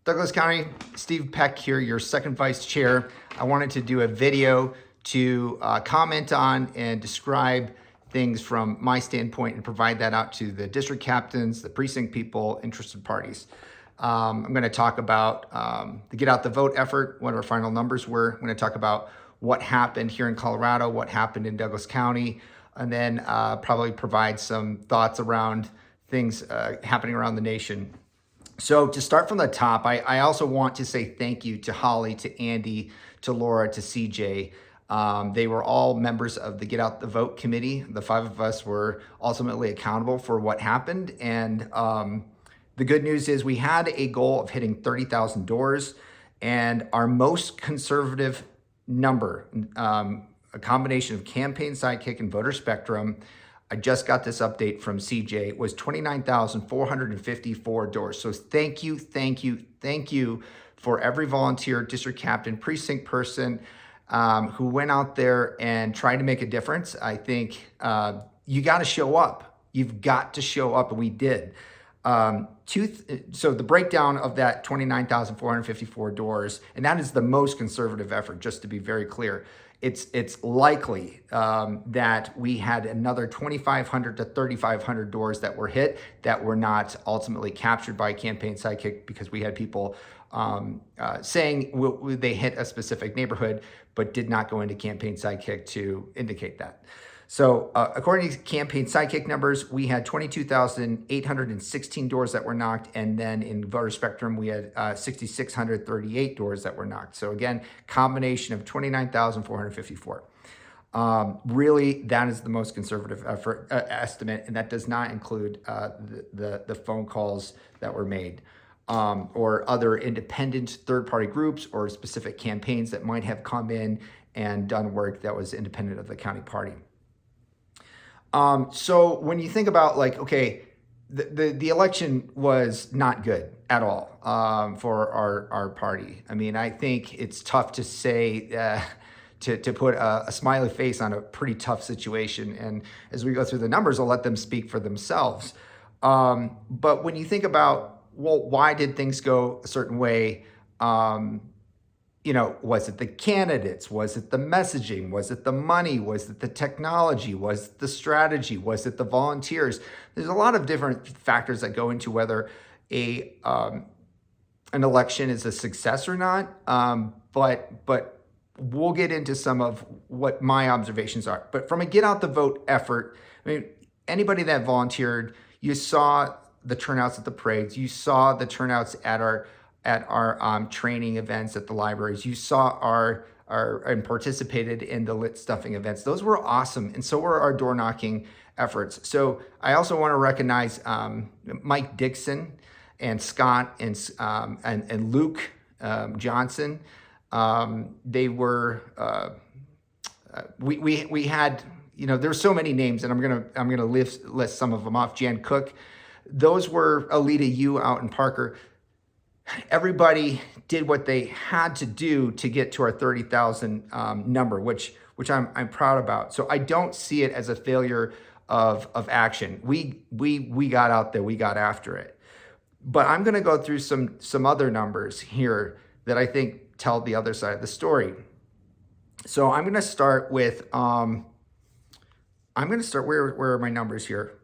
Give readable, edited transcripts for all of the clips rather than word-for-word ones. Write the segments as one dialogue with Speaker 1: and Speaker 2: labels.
Speaker 1: Douglas County, Steve Peck here, your second vice chair. I wanted to do a video to comment on and describe things from my standpoint and provide that out to the district captains, the precinct people, interested parties. I'm going to talk about the Get Out the Vote effort, what our final numbers were. I'm going to talk about what happened here in Colorado, what happened in Douglas County, and then probably provide some thoughts around things happening around the nation. So to start from the top, I also want to say thank you to Holly, to Andy, to Laura, to CJ. They were all members of the Get Out the Vote committee. The five of us were ultimately accountable for what happened. And the good news is we had a goal of hitting 30,000 doors, and our most conservative number, a combination of campaign sidekick and voter spectrum, I just got this update from CJ, was 29,454 doors. So thank you for every volunteer, district captain, precinct person who went out there and tried to make a difference. I think you got to show up. You've got to show up, and we did. So the breakdown of that 29,454 doors, and that is the most conservative effort, just to be very clear. It's likely that we had another 2,500 to 3,500 doors that were hit that were not ultimately captured by campaign sidekick, because we had people saying they hit a specific neighborhood but did not go into campaign sidekick to indicate that. So according to campaign sidekick numbers, we had 22,816 doors that were knocked. And then in voter spectrum, we had 6,638 doors that were knocked. So again, combination of 29,454. Really, that is the most conservative estimate. And that does not include the phone calls that were made or other independent third-party groups or specific campaigns that might have come in and done work that was independent of the county party. So when you think about okay, the election was not good at all for our party. I mean, I think it's tough to say to put a smiley face on a pretty tough situation. And as we go through the numbers, I'll let them speak for themselves. But when you think about, well, why did things go a certain way? Was it the candidates? Was it the messaging? Was it the money? Was it the technology? Was it the strategy? Was it the volunteers? There's a lot of different factors that go into whether an election is a success or not. But we'll get into some of what my observations are. But from a Get Out the Vote effort, I mean, anybody that volunteered, you saw the turnouts at the parades, you saw the turnouts at our training events at the libraries. You saw and participated in the lit stuffing events. Those were awesome. And so were our door knocking efforts. So I also want to recognize Mike Dixon and Scott and Luke Johnson. They were, we had, there's so many names, and I'm going to list some of them off. Jan Cook. Those were Alita Yu out in Parker. Everybody did what they had to do to get to our 30,000 number, which I'm proud about. So I don't see it as a failure of action. We got out there, we got after it. But I'm going to go through some other numbers here that I think tell the other side of the story. So I'm going to start with where are my numbers here?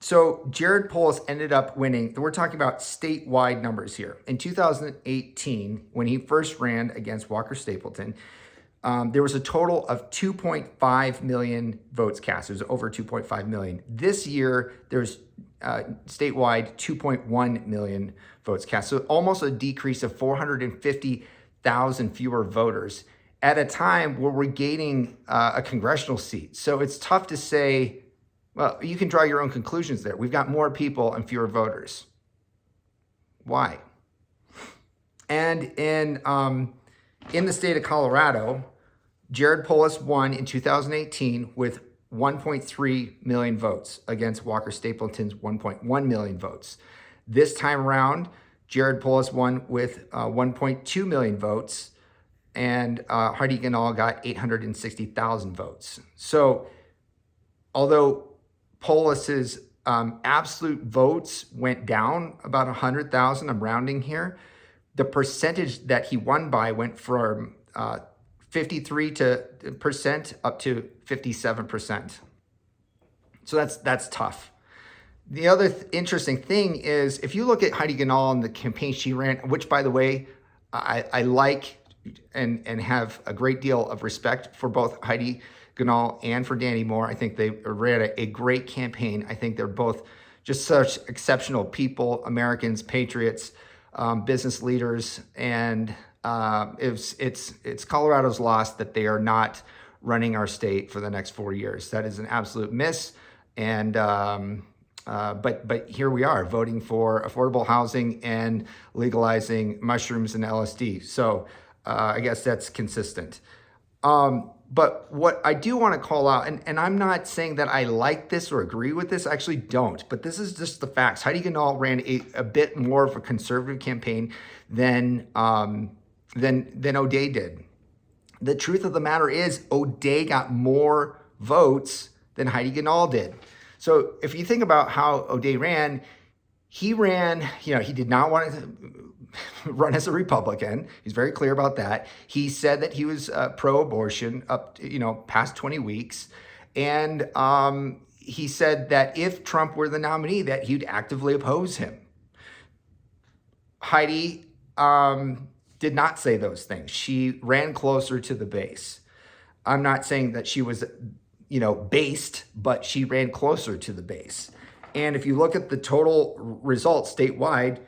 Speaker 1: So Jared Polis ended up winning. We're talking about statewide numbers here. In 2018, when he first ran against Walker Stapleton, there was a total of 2.5 million votes cast. It was over 2.5 million. This year, there's statewide 2.1 million votes cast. So almost a decrease of 450,000 fewer voters at a time where we're gaining a congressional seat. So it's tough to say. Well, you can draw your own conclusions there. We've got more people and fewer voters. Why? And in the state of Colorado, Jared Polis won in 2018 with 1.3 million votes against Walker Stapleton's 1.1 million votes. This time around, Jared Polis won with 1.2 million votes, and Hardy Ganal got 860,000 votes. So although Polis's absolute votes went down about 100,000. I'm rounding here. The percentage that he won by went from 53% up to 57%. So that's tough. The other interesting thing is if you look at Heidi Ganahl and the campaign she ran, which by the way, I like and have a great deal of respect for both Heidi Ganahl and for Danny Moore. I think they ran a great campaign. I think they're both just such exceptional people, Americans, patriots, business leaders, and it's Colorado's loss that they are not running our state for the next 4 years. That is an absolute miss. And but here we are voting for affordable housing and legalizing mushrooms and LSD. So I guess that's consistent. But what I do want to call out, and I'm not saying that I like this or agree with this, I actually don't, but this is just the facts. Heidi Ganahl ran a bit more of a conservative campaign than O'Day did. The truth of the matter is O'Day got more votes than Heidi Ganahl did. So if you think about how O'Day ran, he did not want to run as a Republican. He's very clear about that. He said that he was pro-abortion up, past 20 weeks. And he said that if Trump were the nominee, that he'd actively oppose him. Heidi did not say those things. She ran closer to the base. I'm not saying that she was, based, but she ran closer to the base. And if you look at the total results statewide,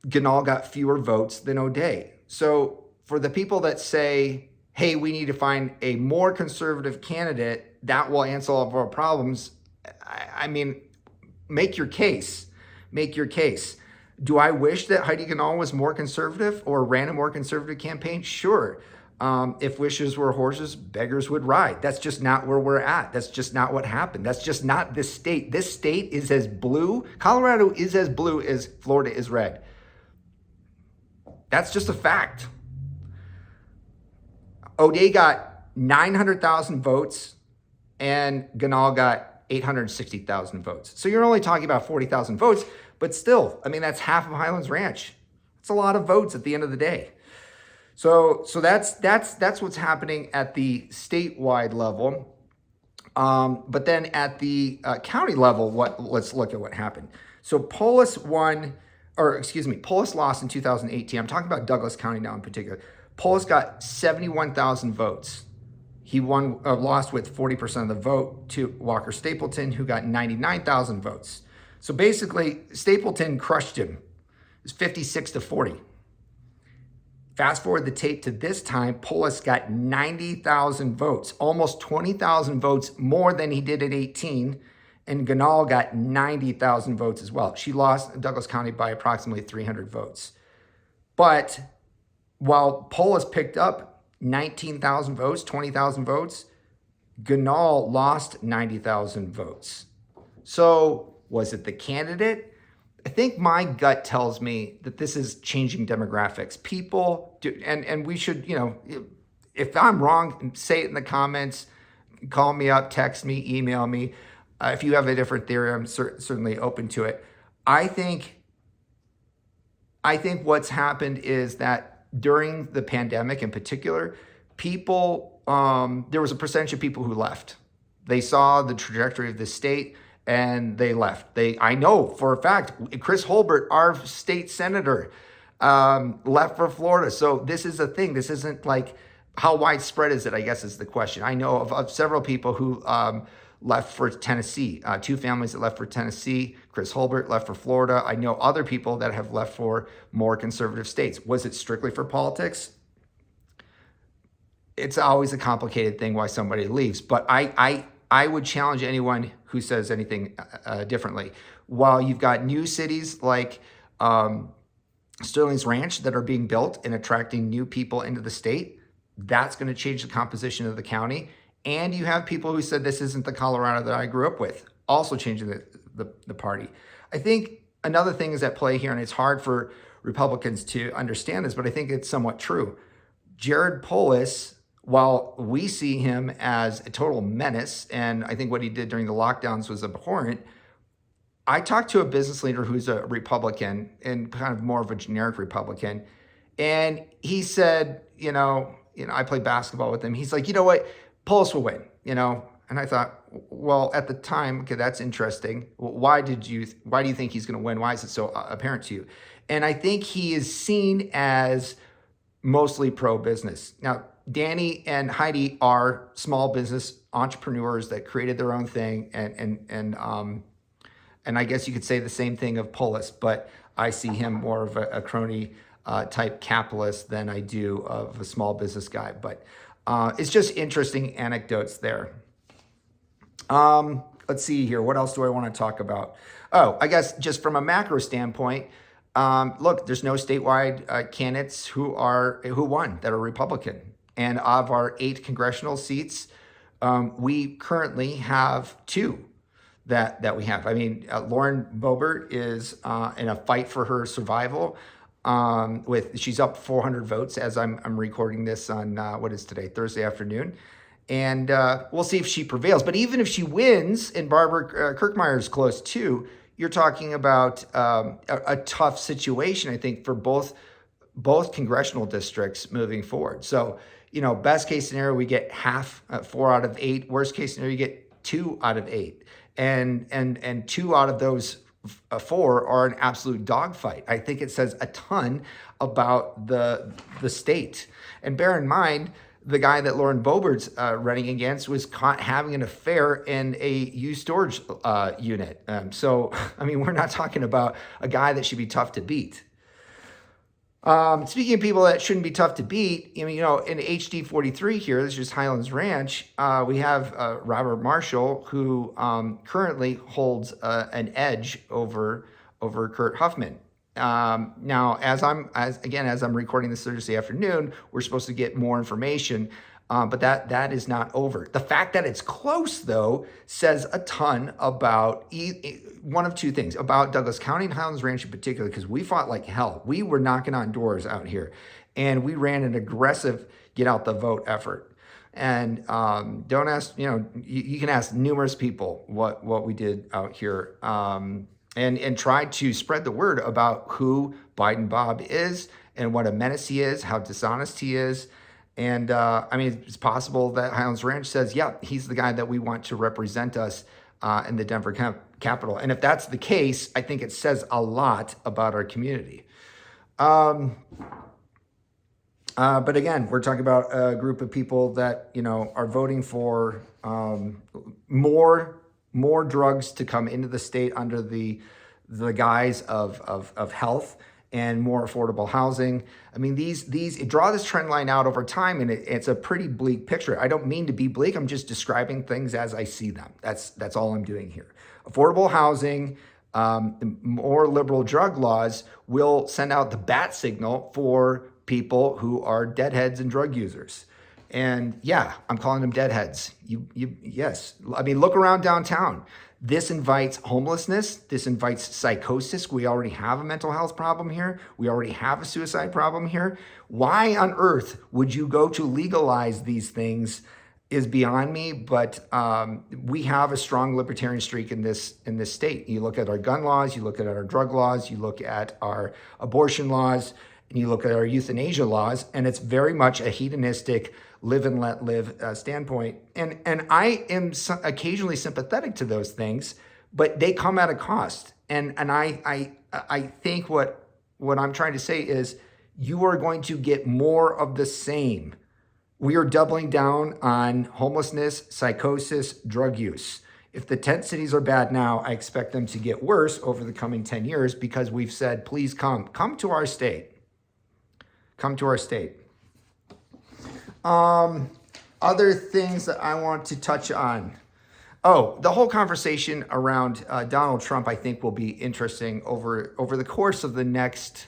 Speaker 1: Ganahl got fewer votes than O'Day. So for the people that say, hey, we need to find a more conservative candidate that will answer all of our problems, I mean, make your case. Make your case. Do I wish that Heidi Ganahl was more conservative or ran a more conservative campaign? Sure. If wishes were horses, beggars would ride. That's just not where we're at. That's just not what happened. That's just not this state. This state is as blue. Colorado is as blue as Florida is red. That's just a fact. O'Day got 900,000 votes and Ganahl got 860,000 votes. So you're only talking about 40,000 votes, but still, I mean, that's half of Highlands Ranch. It's a lot of votes at the end of the day. So that's what's happening at the statewide level. But then at the county level, let's look at what happened. So Polis lost in 2018. I'm talking about Douglas County now in particular. Polis got 71,000 votes. He lost with 40% of the vote to Walker Stapleton, who got 99,000 votes. So basically, Stapleton crushed him. It was 56-40. Fast forward the tape to this time, Polis got 90,000 votes, almost 20,000 votes more than he did at 18. And Ganahl got 90,000 votes as well. She lost Douglas County by approximately 300 votes. But while Polis picked up 19,000 votes, 20,000 votes, Ganahl lost 90,000 votes. So was it the candidate? I think my gut tells me that this is changing demographics. People do, and we should, if I'm wrong, say it in the comments, call me up, text me, email me. If you have a different theory, I'm certainly open to it. I think what's happened is that during the pandemic in particular, people, there was a percentage of people who left. They saw the trajectory of the state and they left. I know for a fact, Chris Holbert, our state senator, left for Florida. So this is a thing. This isn't like, how widespread is it, I guess is the question. I know of several people who left for Tennessee, 2 families that left for Tennessee. Chris Holbert left for Florida. I know other people that have left for more conservative states. Was it strictly for politics? It's always a complicated thing why somebody leaves, but I would challenge anyone who says anything differently. While you've got new cities like Sterling's Ranch that are being built and attracting new people into the state, that's going to change the composition of the county. And you have people who said this isn't the Colorado that I grew up with, also changing the party. I think another thing is at play here, and it's hard for Republicans to understand this, but I think it's somewhat true. Jared Polis, while we see him as a total menace, and I think what he did during the lockdowns was abhorrent, I talked to a business leader who's a Republican and kind of more of a generic Republican, and he said, I played basketball with him. He's like, you know what, Polis will win, And I thought, well, at the time, okay, that's interesting. Why do you think he's going to win? Why is it so apparent to you? And I think he is seen as mostly pro-business. Now, Danny and Heidi are small business entrepreneurs that created their own thing, and I guess you could say the same thing of Polis, but I see him more of a crony type capitalist than I do of a small business guy. But it's just interesting anecdotes there. Let's see here. What else do I want to talk about? Oh, I guess just from a macro standpoint, look, there's no statewide candidates who won that are Republican. And of our 8 congressional seats, we currently have 2 that we have. I mean, Lauren Boebert is in a fight for her survival. She's up 400 votes as I'm recording this on what is today, Thursday afternoon. And we'll see if she prevails. But even if she wins and Barbara Kirkmeyer is close too, you're talking about a tough situation, I think, for both congressional districts moving forward. So, best case scenario, we get half, 4 out of 8. Worst case scenario, you get 2 out of 8. And 2 out of those 4 are an absolute dogfight. I think it says a ton about the state. And bear in mind, the guy that Lauren Boebert's running against was caught having an affair in a used storage unit. So, I mean, we're not talking about a guy that should be tough to beat. Speaking of people that shouldn't be tough to beat, in HD 43 here, this is just Highlands Ranch, we have Robert Marshall, who currently holds an edge over Kurt Huffman. Now, as I'm recording this Thursday afternoon, we're supposed to get more information, but that is not over. The fact that it's close, though, says a ton about one of 2 things, about Douglas County and Highlands Ranch in particular, because we fought like hell. We were knocking on doors out here, and we ran an aggressive get out the vote effort. And don't ask, you can ask numerous people what we did out here. And try to spread the word about who Biden Bob is and what a menace he is, how dishonest he is. And it's possible that Highlands Ranch says, yeah, he's the guy that we want to represent us in the Denver Capitol. And if that's the case, I think it says a lot about our community. But again, we're talking about a group of people that, are voting for more drugs to come into the state under the guise of health and more affordable housing. I mean, draw this trend line out over time, and it's a pretty bleak picture. I don't mean to be bleak. I'm just describing things as I see them. That's all I'm doing here. Affordable housing, more liberal drug laws will send out the bat signal for people who are deadheads and drug users. And yeah, I'm calling them deadheads. Yes. I mean, look around downtown. This invites homelessness. This invites psychosis. We already have a mental health problem here. We already have a suicide problem here. Why on earth would you go to legalize these things is beyond me. But we have a strong libertarian streak in this state. You look at our gun laws, you look at our drug laws, you look at our abortion laws, and you look at our euthanasia laws, and it's very much a hedonistic live and let live standpoint. And I am occasionally sympathetic to those things, but they come at a cost. And I think what I'm trying to say is you are going to get more of the same. We are doubling down on homelessness, psychosis, drug use. If the tent cities are bad now, I expect them to get worse over the coming 10 years because we've said, please come to our state. Come to our state. Other things that I want to touch on. Oh, the whole conversation around Donald Trump, I think, will be interesting over the course of the next,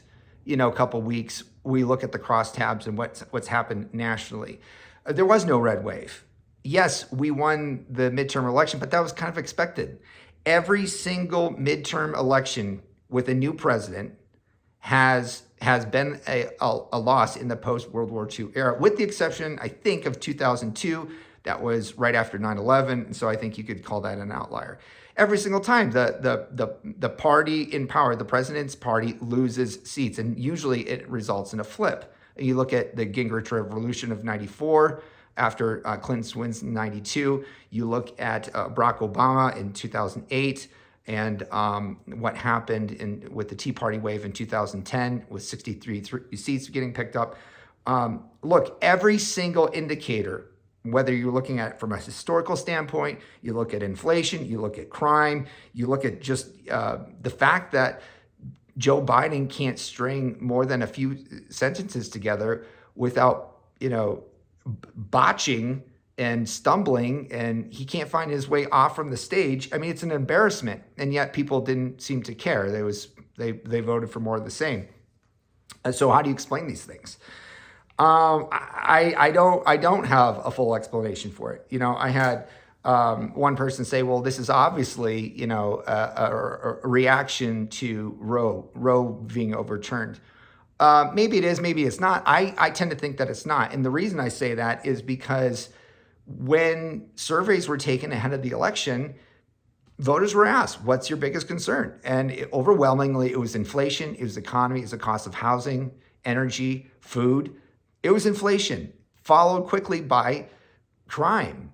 Speaker 1: couple weeks. We look at the crosstabs and what's happened nationally. There was no red wave. Yes, we won the midterm election, but that was kind of expected. Every single midterm election with a new president has been a loss in the post-World War II era, with the exception, I think, of 2002. That was right after 9/11, and so I think you could call that an outlier. Every single time the party in power, the president's party, loses seats, and usually it results in a flip. You look at the Gingrich Revolution of '94 after Clinton wins in '92. You look at Barack Obama in 2008 and what happened with the Tea Party wave in 2010 with 63 seats getting picked up. Look, every single indicator, whether you're looking at it from a historical standpoint, you look at inflation, you look at crime, you look at just the fact that Joe Biden can't string more than a few sentences together without, botching and stumbling, and he can't find his way off from the stage. I mean, it's an embarrassment, and yet people didn't seem to care. They voted for more of the same. So how do you explain these things? I don't have a full explanation for it. I had one person say, "Well, this is obviously a reaction to Roe being overturned." Maybe it is, maybe it's not. I tend to think that it's not, and the reason I say that is because when surveys were taken ahead of the election, voters were asked, "What's your biggest concern?" And overwhelmingly, it was inflation, it was the economy, it was the cost of housing, energy, food. It was inflation, followed quickly by crime.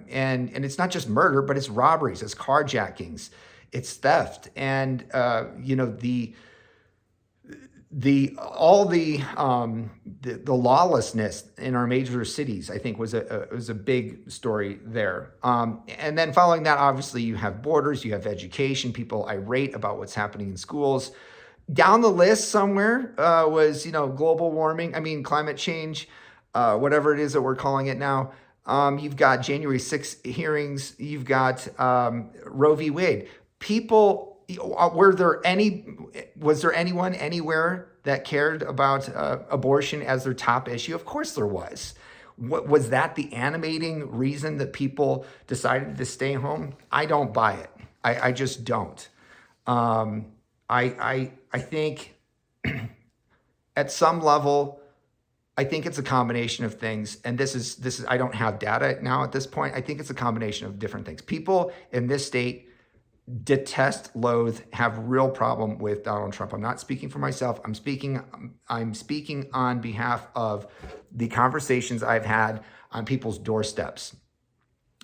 Speaker 1: And it's not just murder, but it's robberies, it's carjackings, it's theft. And, the lawlessness in our major cities, I think, was a big story there. And then following that, obviously, you have borders, you have education, people irate about what's happening in schools. Down the list somewhere was, global warming. I mean, climate change, whatever it is that we're calling it now. You've got January 6th hearings. You've got Roe v. Wade. People, was there anyone anywhere that cared about abortion as their top issue? Of course there was. Was that the animating reason that people decided to stay home? I don't buy it. I just don't. I think at some level, I think it's a combination of things. And this is I don't have data now at this point. I think it's a combination of different things. People in this state detest, loathe, have real problem with Donald Trump. I'm not speaking for myself. I'm speaking on behalf of the conversations I've had on people's doorsteps.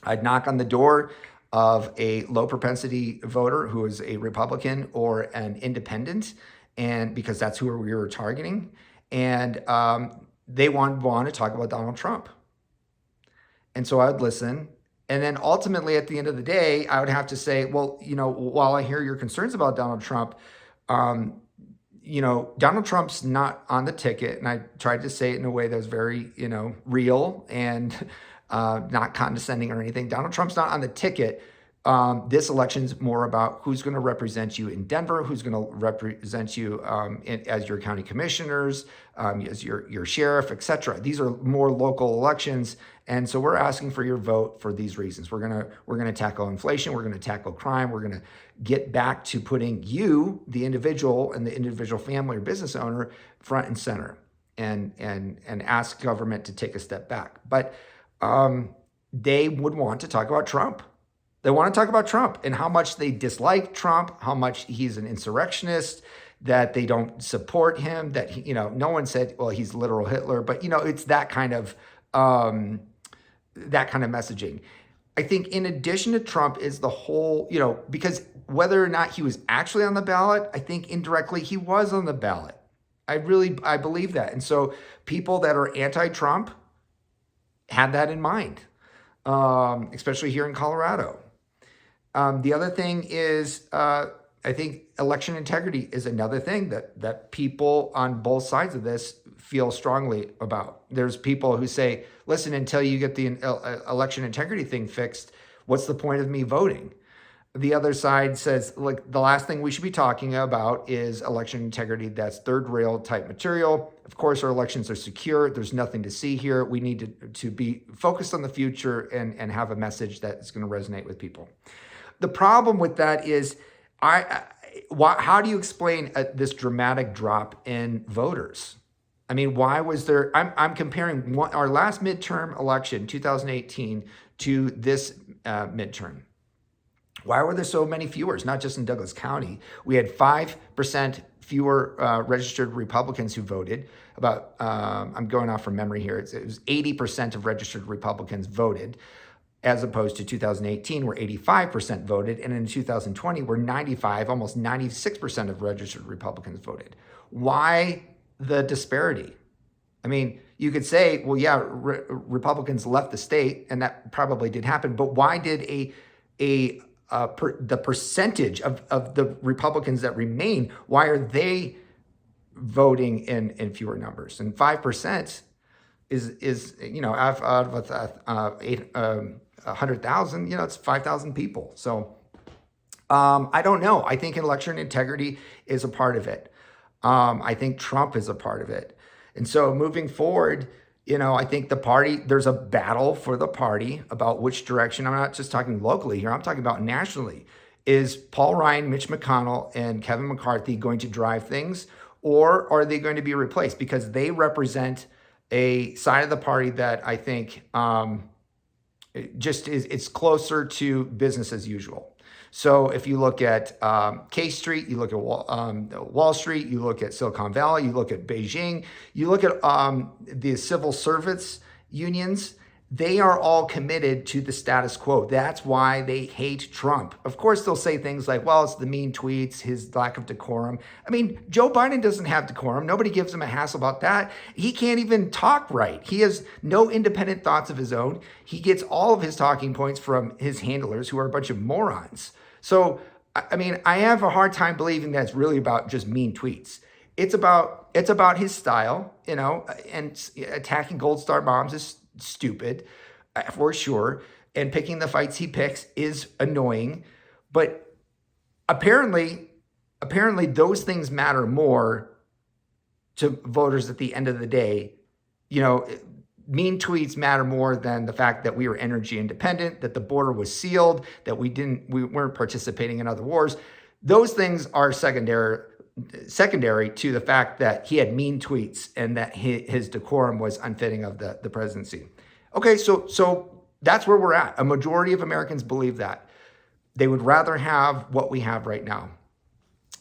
Speaker 1: I'd knock on the door of a low propensity voter who is a Republican or an independent, and because that's who we were targeting, and they want to talk about Donald Trump. And so I would listen. And then ultimately, at the end of the day, I would have to say, well, while I hear your concerns about Donald Trump, Donald Trump's not on the ticket. And I tried to say it in a way that was very, real and not condescending or anything. Donald Trump's not on the ticket. This election's more about who's going to represent you in Denver, who's going to represent you as your county commissioners, as your sheriff, etc. These are more local elections, and so we're asking for your vote for these reasons. We're gonna tackle inflation. We're gonna tackle crime. We're gonna get back to putting you, the individual and the individual family or business owner, front and center, and ask government to take a step back. But they would want to talk about Trump. They want to talk about Trump and how much they dislike Trump, how much he's an insurrectionist, that they don't support him, that, no one said, well, he's literal Hitler, but, it's that kind of messaging. I think in addition to Trump is the whole, because whether or not he was actually on the ballot, I think indirectly he was on the ballot. I believe that. And so people that are anti-Trump had that in mind, especially here in Colorado. The other thing is, I think election integrity is another thing that people on both sides of this feel strongly about. There's people who say, listen, until you get the election integrity thing fixed, what's the point of me voting? The other side says, look, the last thing we should be talking about is election integrity. That's third rail type material. Of course, our elections are secure. There's nothing to see here. We need to be focused on the future and have a message that is going to resonate with people. The problem with that is, how do you explain this dramatic drop in voters? I mean, why was there? I'm comparing our last midterm election, 2018, to this midterm. Why were there so many fewer? Not just in Douglas County. We had 5% fewer registered Republicans who voted. I'm going off from memory here. It was 80% of registered Republicans voted, as opposed to 2018, where 85% voted. And in 2020, where 95, almost 96% of registered Republicans voted. Why the disparity? I mean, you could say, well, yeah, Republicans left the state, and that probably did happen. But why did the percentage of the Republicans that remain, why are they voting in fewer numbers? And 5% is out of 100,000, it's 5,000 people. So I don't know. I think election integrity is a part of it. I think Trump is a part of it. And so moving forward, I think the party, there's a battle for the party about which direction. I'm not just talking locally here, I'm talking about nationally. Is Paul Ryan, Mitch McConnell, and Kevin McCarthy going to drive things, or are they going to be replaced? Because they represent a side of the party that I think it's closer to business as usual. So if you look at K Street, you look at Wall Street, you look at Silicon Valley, you look at Beijing, you look at the civil service unions, they are all committed to the status quo. That's why they hate Trump. Of course, they'll say things like, well, it's the mean tweets, his lack of decorum. I mean, Joe Biden doesn't have decorum. Nobody gives him a hassle about that. He can't even talk right. He has no independent thoughts of his own. He gets all of his talking points from his handlers, who are a bunch of morons. So, I mean, I have a hard time believing that it's really about just mean tweets. It's about his style, and attacking Gold Star bombs is stupid, for sure. And picking the fights he picks is annoying. But apparently those things matter more to voters at the end of the day. Mean tweets matter more than the fact that we were energy independent, that the border was sealed, that we weren't participating in other wars. Those things are secondary to the fact that he had mean tweets and that his decorum was unfitting of the presidency. Okay, so that's where we're at. A majority of Americans believe that. They would rather have what we have right now.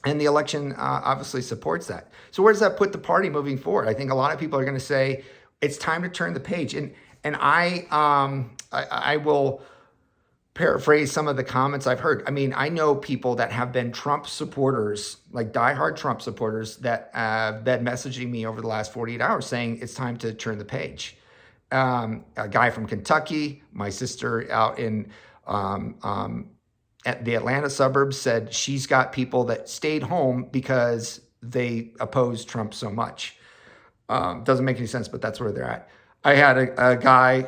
Speaker 1: And the election obviously supports that. So where does that put the party moving forward? I think a lot of people are going to say, it's time to turn the page. And I will paraphrase some of the comments I've heard. I mean, I know people that have been Trump supporters, like diehard Trump supporters, that have been messaging me over the last 48 hours saying it's time to turn the page. A guy from Kentucky, my sister out in at the Atlanta suburbs, said she's got people that stayed home because they opposed Trump so much. Doesn't make any sense, but that's where they're at. I had a guy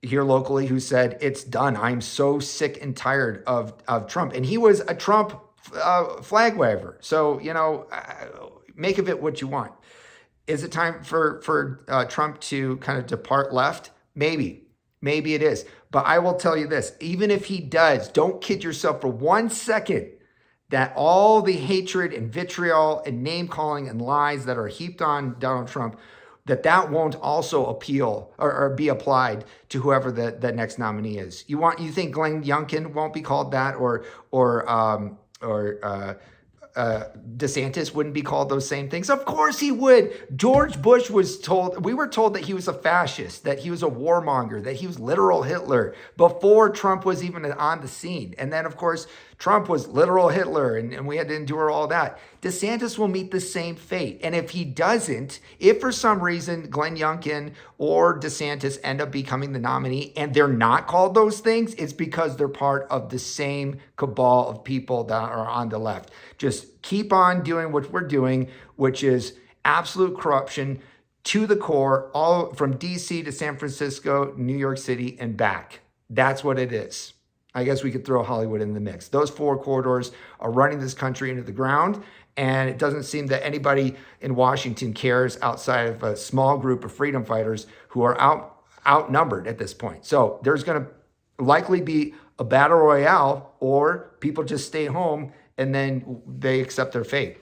Speaker 1: here locally who said, it's done. I'm so sick and tired of Trump. And he was a Trump flag waver. So, make of it what you want. Is it time for Trump to kind of depart left? Maybe it is. But I will tell you this, even if he does, don't kid yourself for 1 second that all the hatred and vitriol and name calling and lies that are heaped on Donald Trump, that won't also appeal or be applied to whoever the next nominee is. You think Glenn Youngkin won't be called that, or DeSantis wouldn't be called those same things? Of course he would. George Bush we were told that he was a fascist, that he was a warmonger, that he was literal Hitler before Trump was even on the scene. And then, of course, Trump was literal Hitler, and we had to endure all that. DeSantis will meet the same fate. And if he doesn't, if for some reason Glenn Youngkin or DeSantis end up becoming the nominee and they're not called those things, it's because they're part of the same cabal of people that are on the left. Just keep on doing what we're doing, which is absolute corruption to the core, all from DC to San Francisco, New York City, and back. That's what it is. I guess we could throw Hollywood in the mix. Those 4 corridors are running this country into the ground, and it doesn't seem that anybody in Washington cares outside of a small group of freedom fighters who are outnumbered at this point. So there's going to likely be a battle royale, or people just stay home and then they accept their fate.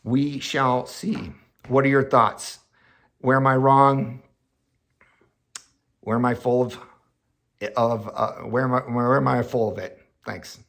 Speaker 1: We shall see. What are your thoughts? Where am I wrong? Where am I full of where am I full of it? Thanks.